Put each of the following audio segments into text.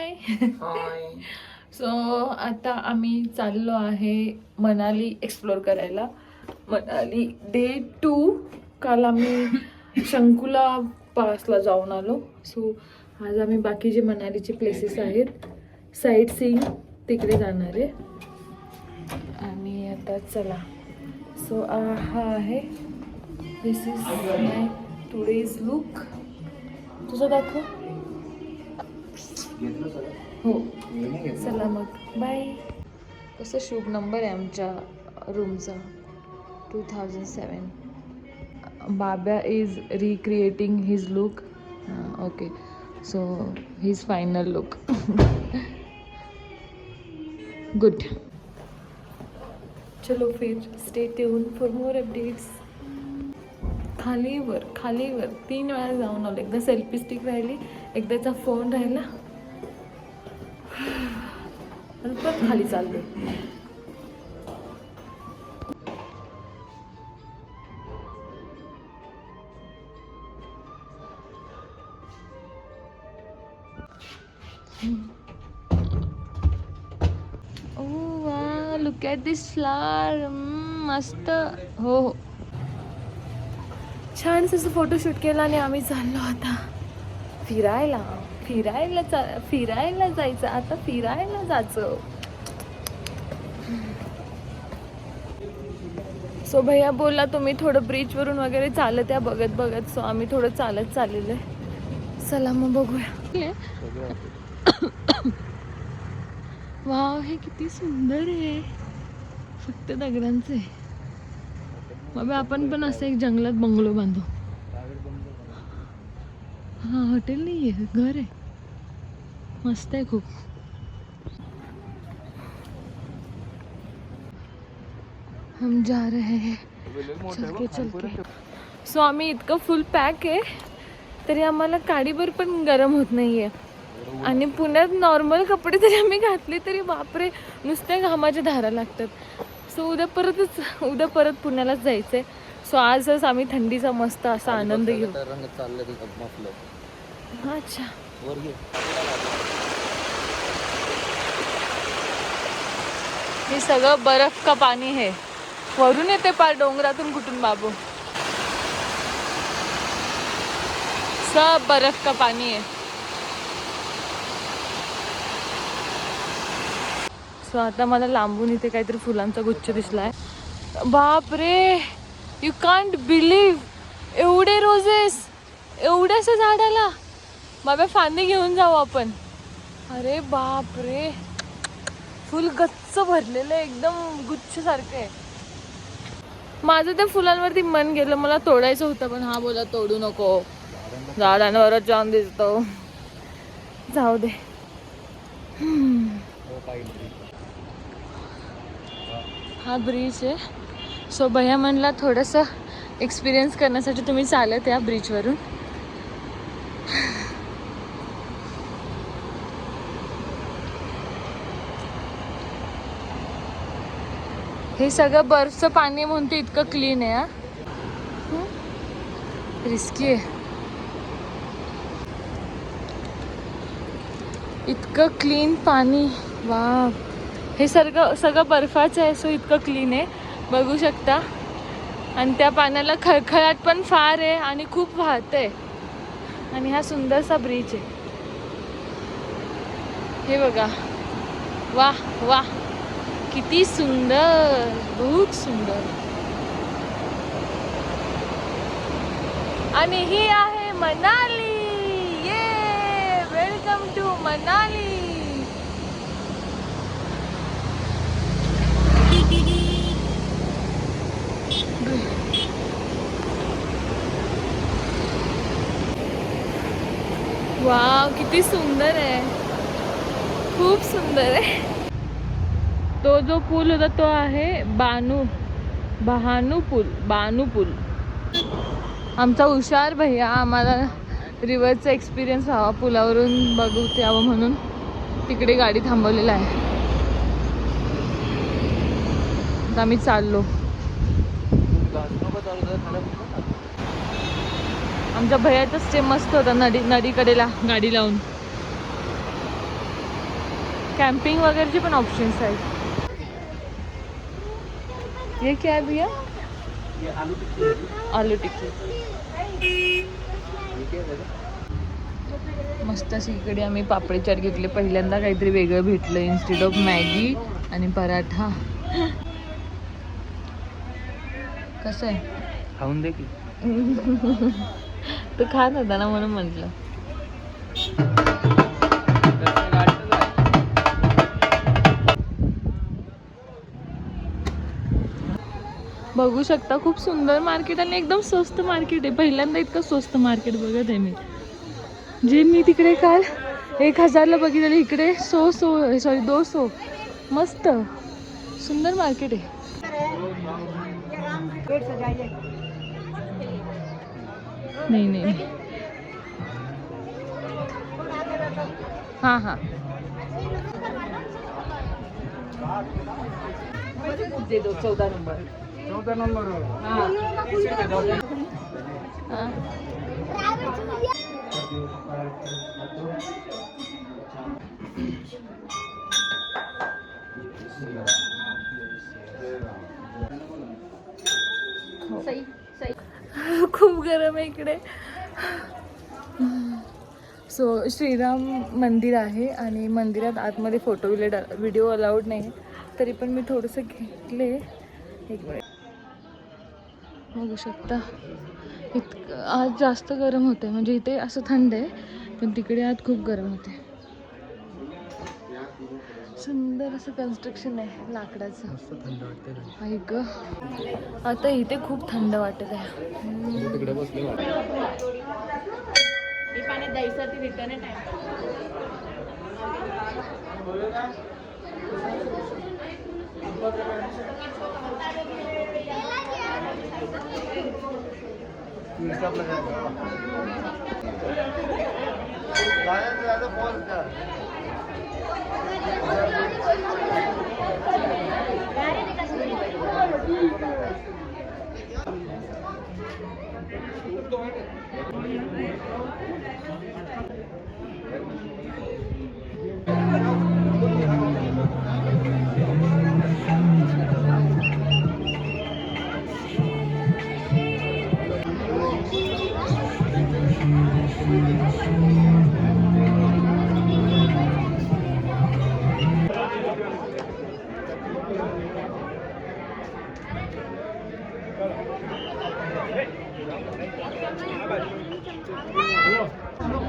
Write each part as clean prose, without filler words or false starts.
हाय. So आता आम्ही चाललो आहे मनाली एक्सप्लोर करायला. मनाली डे 2. काल आम्ही शंकुला पासला जाऊन आलो. सो आज आम्ही बाकी जे मनालीचे प्लेसेस आहेत साईट सीइंग तिकडे जाणार आहे. आणि आता चला. सो हा आहे, दिस इज माय टुडेज लुक. तुझं दाखव. हो चला मग बाय. कसं शुभ नंबर आहे आमच्या रूमचा, 2007. Babya is recreating his look. Okay, so his final look. Good. चलो फिर stay tune for more updates. खालीवर 3 वेळा जाऊन आलो. एकदा सेल्फी स्टिक राहिली, एकदाचा फोन राहिला, परत खाली चाललो. वा, लुक ॲट दिस फ्लावर. मस्त. हो हो, छान असं फोटोशूट केला आणि आम्ही चाललो आता फिरायला. फिरायला जायचं आता, फिरायला जायचं. सो भैया बोलला तुम्ही थोडं ब्रिजवरून वगैरे चालत या बघत. सो आम्ही थोडं चालत चाललेलं आहे. चला मग बघूया. वाव, हे किती सुंदर आहे. फक्त दगडांचं आहे. बाबा आपण पण असं एक जंगलात बंगलो बांधू. हा, हॉटेल नाही आहे, घर आहे. मस्त आहे खूप. हम जा रहे हैं चलके. सो आम्ही इतकं फुल पॅक आहे तरी आम्हाला काडीभर पण गरम होत नाहीये. आणि पुण्यात नॉर्मल कपडे तरी आम्ही घातले तरी बापरे, नुसत्या घामाच्या धारा लागतात. सो उद्या परत पुण्यालाच जायचंय. सो आजच आम्ही थंडीचा मस्त असा आनंद घेऊ. अच्छा, हे सगळं बर्फ का पाणी है. वरून येते पार डोंगरातून कुठून बाबू. सब बर्फ का पाणी आहे. सो आता मला लांबून इथे काहीतरी फुलांचा गुच्छ दिसलाय. बापरे, यू कांट बिलीव्ह, एवढे रोजेस एवढ्याशा झाडाला. बाबा फांदी घेऊन जाऊ आपण. अरे बापरे, फुल गच्च भरलेलं आहे, एकदम गुच्छ सारखं आहे. माझं त्या फुलांवरती मन गेलं, मला तोडायचं होतं पण हा बोला तोडू नको, झाडांवरच जाऊन दिसतो. जाऊ दे. हा ब्रिज आहे. सो भैया म्हणला थोडंसं एक्सपिरियन्स करण्यासाठी तुम्ही चालत या ब्रिजवरून. हे सगळं बर्फचं पाणी म्हणते, इतकं क्लीन आहे. हा, रिस्की आहे. इतकं क्लीन पाणी. वा, हे सगळं बर्फाचं आहे. सो इतकं क्लीन आहे, बघू शकता. आणि त्या पाण्याला खळखळाट पण फार आहे आणि खूप वाहत आहे. आणि हा सुंदरसा ब्रिज आहे, हे बघा. वाह वाह, किती सुंदर, बहुत सुंदर. आणि ही आहे मनाली. ये, वेलकम टू मनाली. वाव, किती सुंदर आहे, खूप सुंदर आहे. तो जो पूल होता तो आहे बानू पूल. आमचा हुशार भैया आम्हाला रिव्हरचा एक्सपिरियन्स व्हावा, पुलावरून बघू यावं म्हणून तिकडे गाडी थांबवलेला आहे. आता आम्ही चाललो. आमच्या भैयाचा स्टे मस्त होता, नदीकडेला गाडी लावून. कॅम्पिंग वगैरेचे पण ऑप्शन्स आहेत. ये क्या है भैया? आलू टिक्की. मस्त अशी इकडे आम्ही पापडी चाट घेतले. पहिल्यांदा काहीतरी वेगळं भेटलं इन्स्टेड ऑफ मॅगी आणि पराठा. कसं आहे? खाऊन दे की. तू खात होता ना म्हणून म्हटलं. बघू शकता खूप सुंदर मार्केट आणि एकदम स्वस्त मार्केट आहे. पहिल्यांदा इतकं स्वस्त मार्केट बघत आहे मी. जे मी तिकडे काल 1000ला बघितलेलं इकडे 200 मस्त सुंदर मार्केट आहे. नहीं नहीं हाँ हाँ दे दो 14 नंबर. हाँ. हाँ. खूप गरम आहे इकडे. सो श्रीराम मंदिर आहे आणि मंदिरात आतमध्ये फोटो व्हिडिओ अलाउड नाही, तरी पण मी थोडंसं घेतले. एक मिनिट बघू शकता. इतकं आज जास्त गरम होते, म्हणजे इथे असं थंड आहे पण तिकडे आत खूप गरम होते. सुंदर असं कन्स्ट्रक्शन आहे लाकडाचं. ऐक आता इथे खूप थंड वाटत आहे. तिकडे बसले पाण्यात जायसाठी रिटर्न आहे टाइम.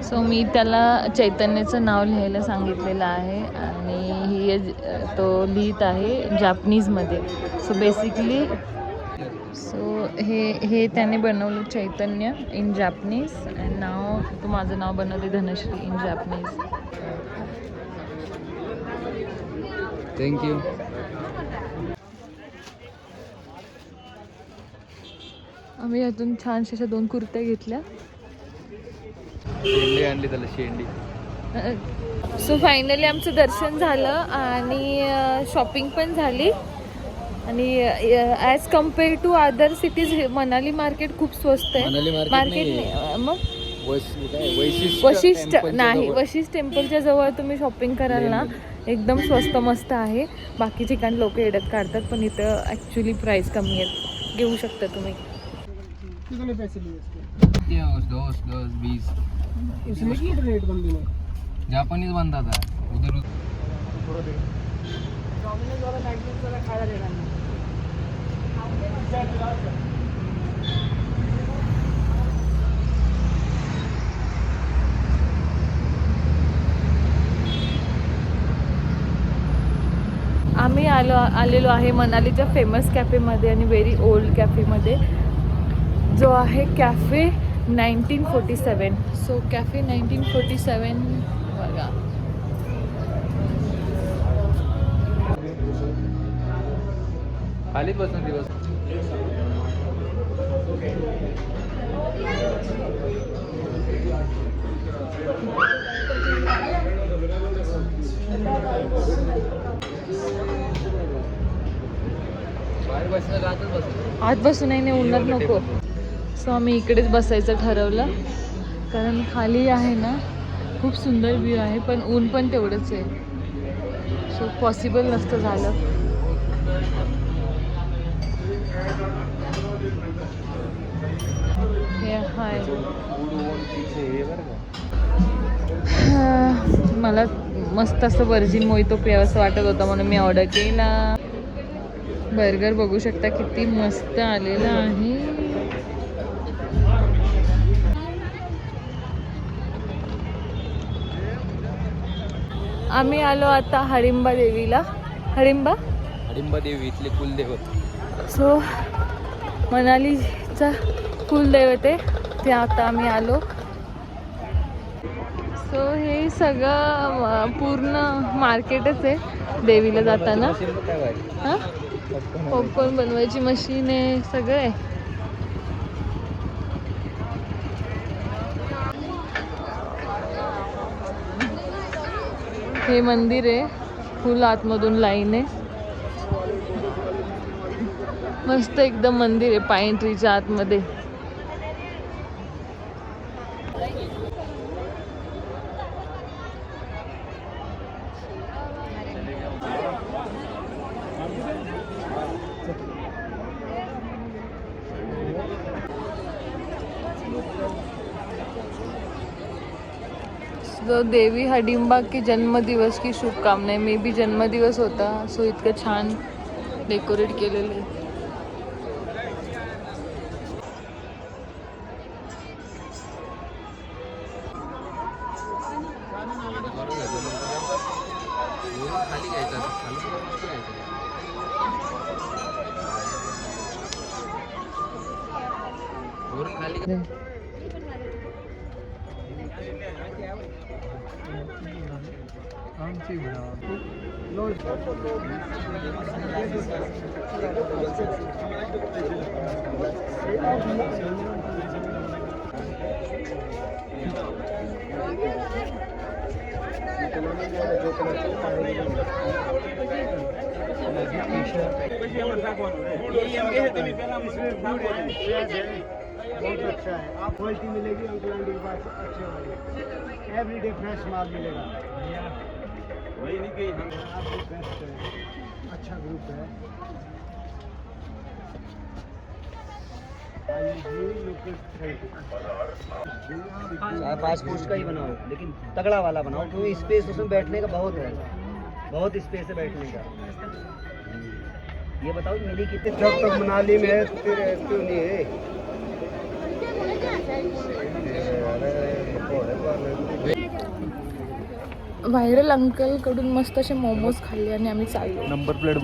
सो मी त्याला चैतन्याचं नाव लिहायला सांगितलेलं आहे आणि ही तो लिहित आहे जापनीजमध्ये. सो बेसिकली हे त्याने बनवलं चैतन्य इन जापनीज अँड नाव तू माझं नाव बनवले धनश्री इन जापनीज. थँक्यू. आम्ही यातून छानशा अशा 2 कुर्त्या घेतल्या. शेंडी आणली त्याला शेंडी. सो फायनली आमचं दर्शन झालं आणि शॉपिंग पण झाली. आणि as compare to other cities Manali market खूप स्वस्त आहे. मार्केट मग वशिष्ठ नाही, वशिष्ठ टेम्पलच्या जवळ तुम्ही शॉपिंग कराल ना एकदम स्वस्त मस्त आहे. बाकी ठिकाणी लोक येड्यात काढतात पण इथं ॲक्च्युली प्राईस कमी आहेत, घेऊ शकता तुम्ही. जापानीज बनता था उधर. आम्ही आलेलो आहे मनालीच्या फेमस कॅफेमध्ये आणि व्हेरी ओल्ड कॅफेमध्ये, जो आहे कॅफे 1947. सो कॅफे 1947 बघा. खालीच बसून दिवस. आत बसून नाही उन्हात नको. सो आम्ही इकडेच बसायचं ठरवलं कारण खाली आहे ना खूप सुंदर व्ह्यू आहे पण ऊन पण तेवढंच आहे. सो पॉसिबल नसतं झालं. हे हाय मला मस्त असं व्हर्जिन मोहितो प्यावंसं वाटत होतं म्हणून मी ऑर्डर केला. बर्गर बघू शकता किती मस्त आलेला आहे. आम्ही आलो आता हडिंबा देवीला. हडिंबा देवी इथले कुलदेवत. सो मनालीचा कुलदैवत आहे ते. आता आम्ही आलो. सो हे सगळं पूर्ण मार्केटच आहे देवीला जाताना. हां, पॉपकॉर्न बनवायची मशीन आहे, सगळं आहे. हे मंदिर आहे, फुल आतमधून लाईन आहे. मस्त एकदम मंदिर आहे पाईन ट्रीच्या आतमध्ये. तो देवी हडिंबा के जन्मदिवस की शुभकामनाएं. मे बी जन्मदिवस होता, सो इतकं छान डेकोरेट केलेलं आहे. खाली घ्यायचं, वरून खाली. बहुत अच्छा है. आप क्वालिटी मिलेगी अंकल आंटी के पास अच्छे वाले. एवरीडे फ्रेश माल मिलेगा. वही नहीं गई हम आपको बेस्ट है. अच्छा ग्रुप है. पाँच पोस्ट का ही बनाओ, लेकिन तगड़ा वाला बनाओ क्योंकि स्पेस उसमें बैठने का बहुत है. बहुत स्पेस है बैठने का. ये बताओ मिली कितने. जब तक मनाली में है फिर क्यों नहीं है. व्हायरल अंकल कडून मस्त असे मोमोज खाल्ले आणि आम्ही चाललो. Number plate